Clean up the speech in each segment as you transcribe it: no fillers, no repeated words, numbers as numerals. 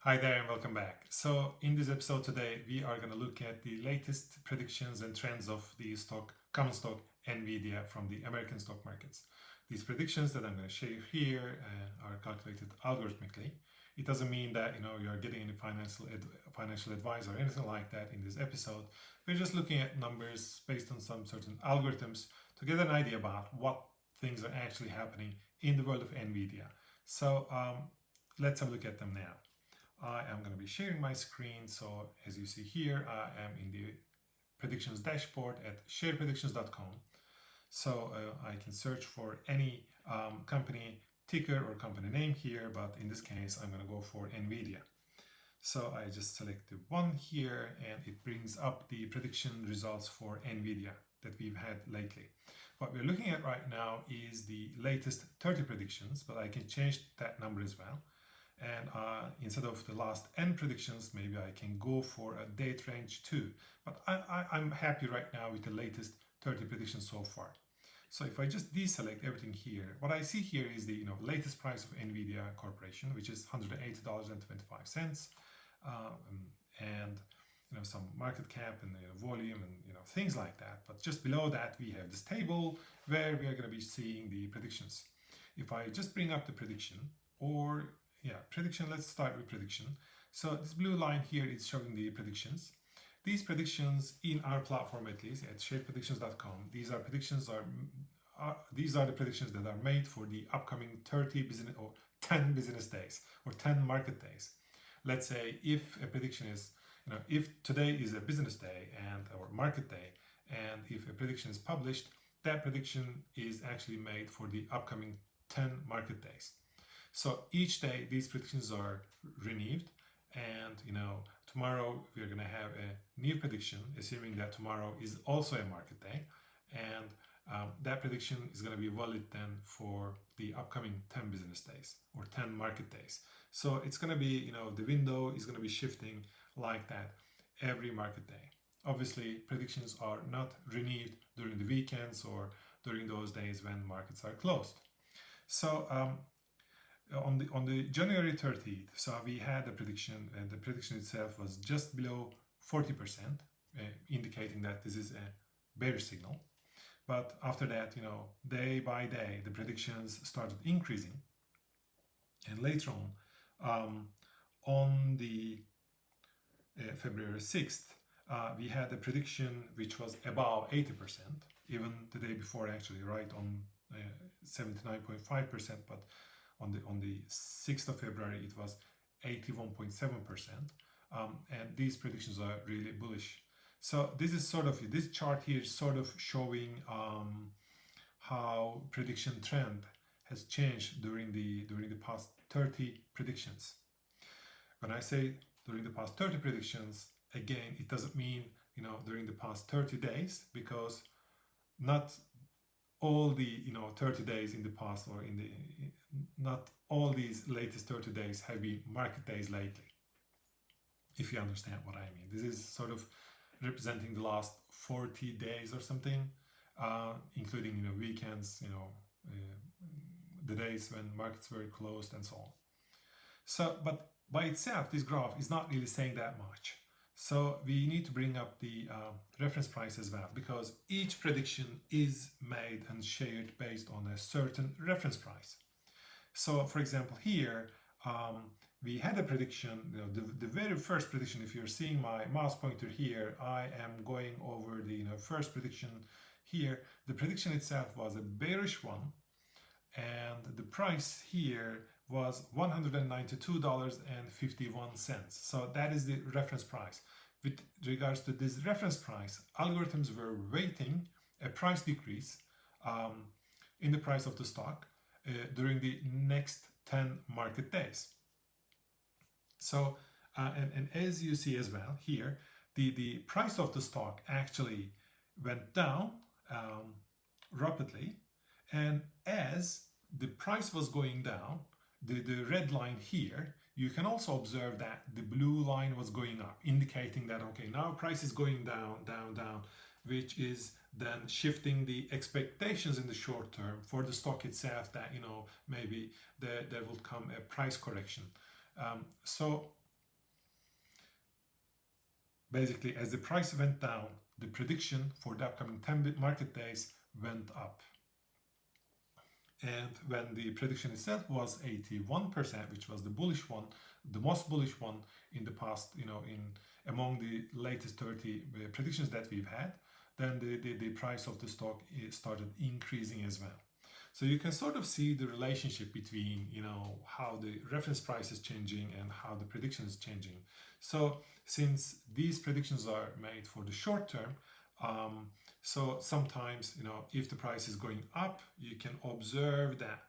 Hi there and welcome back. So in this episode today, we are going to look at the latest predictions and trends of the common stock Nvidia from the American stock markets. These predictions that I'm going to share here are calculated algorithmically. It doesn't mean that you're getting any financial advice or anything like that in this episode. We're just looking at numbers based on some certain algorithms to get an idea about what things are actually happening in the world of Nvidia. So let's have a look at them now. I am going to be sharing my screen. So as you see here, I am in the predictions dashboard at sharepredictions.com. So I can search for any company ticker or company name here, but in this case, I'm going to go for Nvidia. So I just select the one here and it brings up the prediction results for Nvidia that we've had lately. What we're looking at right now is the latest 30 predictions, but I can change that number as well. And instead of the last N predictions, maybe I can go for a date range 2. But I'm happy right now with the latest 30 predictions so far. So if I just deselect everything here, what I see here is the latest price of Nvidia Corporation, which is $180.25, and some market cap and volume and things like that. But just below that, we have this table where we are going to be seeing the predictions. If I just bring up the prediction prediction, let's start with prediction. So this blue line here is showing the predictions. These predictions in our platform, at least at sharepredictions.com, these are the predictions that are made for the upcoming 30 business or 10 business days or 10 market days. Let's say if a prediction is, if today is a business day or market day, and if a prediction is published, that prediction is actually made for the upcoming 10 market days. So each day these predictions are renewed, and tomorrow we're going to have a new prediction, assuming that tomorrow is also a market day, and that prediction is going to be valid then for the upcoming 10 business days or 10 market days. So it's going to be, the window is going to be shifting like that every market day. Obviously, predictions are not renewed during the weekends or during those days when markets are closed. So on the January 30th, so we had a prediction, and the prediction itself was just below 40%, indicating that this is a bearish signal. But after that, day by day, the predictions started increasing, and later on the February 6th, we had a prediction which was above 80%, even the day before, actually, right on 79.5%, but on the 6th of February, it was 81.7%. And these predictions are really bullish. So this chart here is sort of showing how prediction trend has changed during the past 30 predictions. When I say during the past 30 predictions, again, it doesn't mean during the past 30 days, because not all the 30 days in the past, or not all these latest 30 days have been market days lately, if you understand what I mean. This is sort of representing the last 40 days or something, including weekends, the days when markets were closed and so on. So, but by itself, this graph is not really saying that much. So we need to bring up the reference price as well, because each prediction is made and shared based on a certain reference price. So for example, here we had a prediction, the very first prediction. If you're seeing my mouse pointer here, I am going over the first prediction here. The prediction itself was a bearish one, and the price here was $192.51. So that is the reference price. With regards to this reference price, algorithms were weighting a price decrease in the price of the stock during the next 10 market days. So, and as you see as well here, the price of the stock actually went down rapidly, and as the price was going down, the red line here, you can also observe that the blue line was going up, indicating that, okay, now price is going down, which is then shifting the expectations in the short term for the stock itself that, maybe there will come a price correction. So basically, as the price went down, the prediction for the upcoming 10 market days went up. And when the prediction itself was 81%, which was the bullish one, the most bullish one in the past, among the latest 30 predictions that we've had, then the price of the stock started increasing as well. So you can sort of see the relationship between, how the reference price is changing and how the prediction is changing. So since these predictions are made for the short term, so sometimes, if the price is going up, you can observe that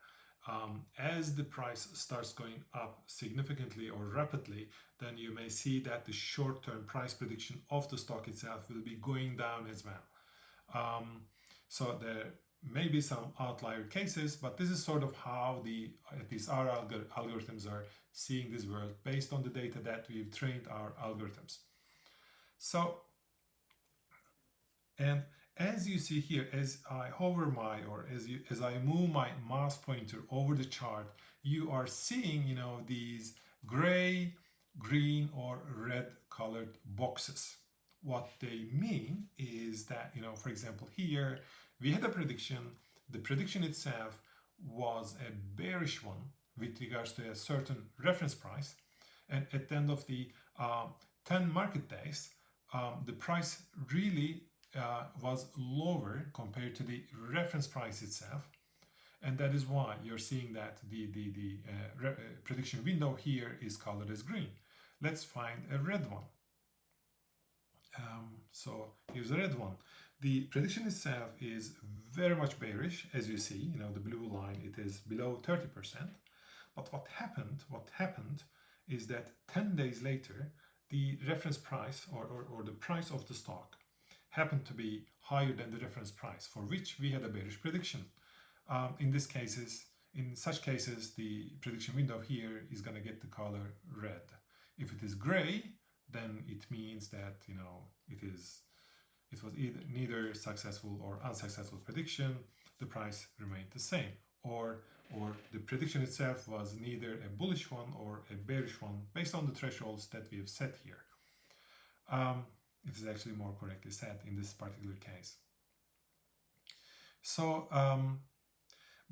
as the price starts going up significantly or rapidly, then you may see that the short-term price prediction of the stock itself will be going down as well. So there may be some outlier cases, but this is sort of how at least our algorithms are seeing this world based on the data that we've trained our algorithms. So, and as you see here, as I hover as I move my mouse pointer over the chart, you are seeing, these gray, green, or red colored boxes. What they mean is that, for example, here we had a prediction. The prediction itself was a bearish one with regards to a certain reference price. And at the end of the 10 market days, the price really was lower compared to the reference price itself, and that is why you're seeing that the prediction window here is colored as green. Let's find a red one. So here's a red one. The prediction itself is very much bearish, as you see. The blue line, it is below 30%. But what happened is that 10 days later, the reference price or the price of the stock happened to be higher than the reference price, for which we had a bearish prediction. In such cases, the prediction window here is going to get the color red. If it is gray, then it means that it was neither successful or unsuccessful prediction. The price remained the same, or the prediction itself was neither a bullish one or a bearish one based on the thresholds that we have set here. It is actually more correctly set in this particular case. So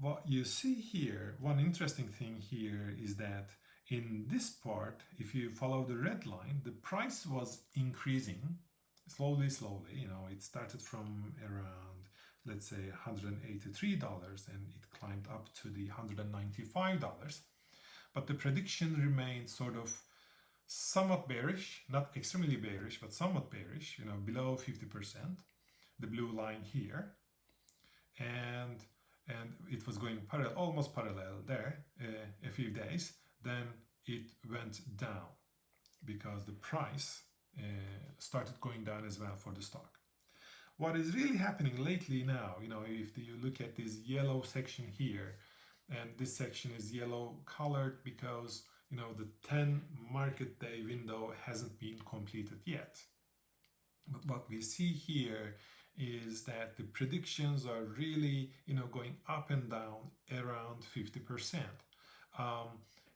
what you see here, one interesting thing here is that in this part, if you follow the red line, the price was increasing slowly. It started from around, let's say, $183 and it climbed up to the $195. But the prediction remained sort of somewhat bearish, not extremely bearish, but somewhat bearish, below 50%, the blue line here. And it was going almost parallel there a few days. Then it went down because the price started going down as well for the stock. What is really happening lately now, if you look at this yellow section here, and this section is yellow colored because the 10 market day window hasn't been completed yet. But what we see here is that the predictions are really, going up and down around 50%,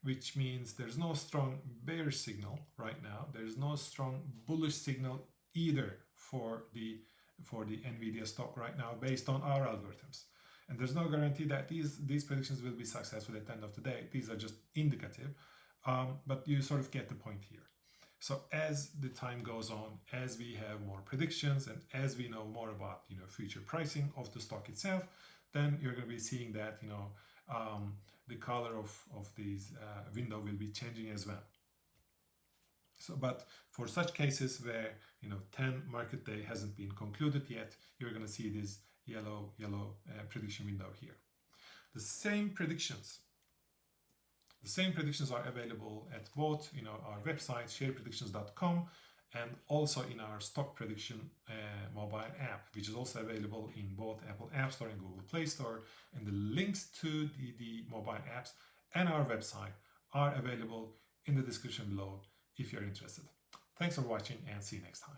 which means there's no strong bearish signal right now. There's no strong bullish signal either for the Nvidia stock right now based on our algorithms. And there's no guarantee that these predictions will be successful at the end of the day. These are just indicative. But you sort of get the point here. So as the time goes on, as we have more predictions and as we know more about future pricing of the stock itself, then you're going to be seeing that the color of these window will be changing as well. So, but for such cases where 10 market day hasn't been concluded yet, you're going to see this yellow prediction window here. The same predictions are available at both our website sharepredictions.com and also in our stock prediction mobile app, which is also available in both Apple App Store and Google Play Store. And the links to the mobile apps and our website are available in the description below if you're interested. Thanks for watching and see you next time.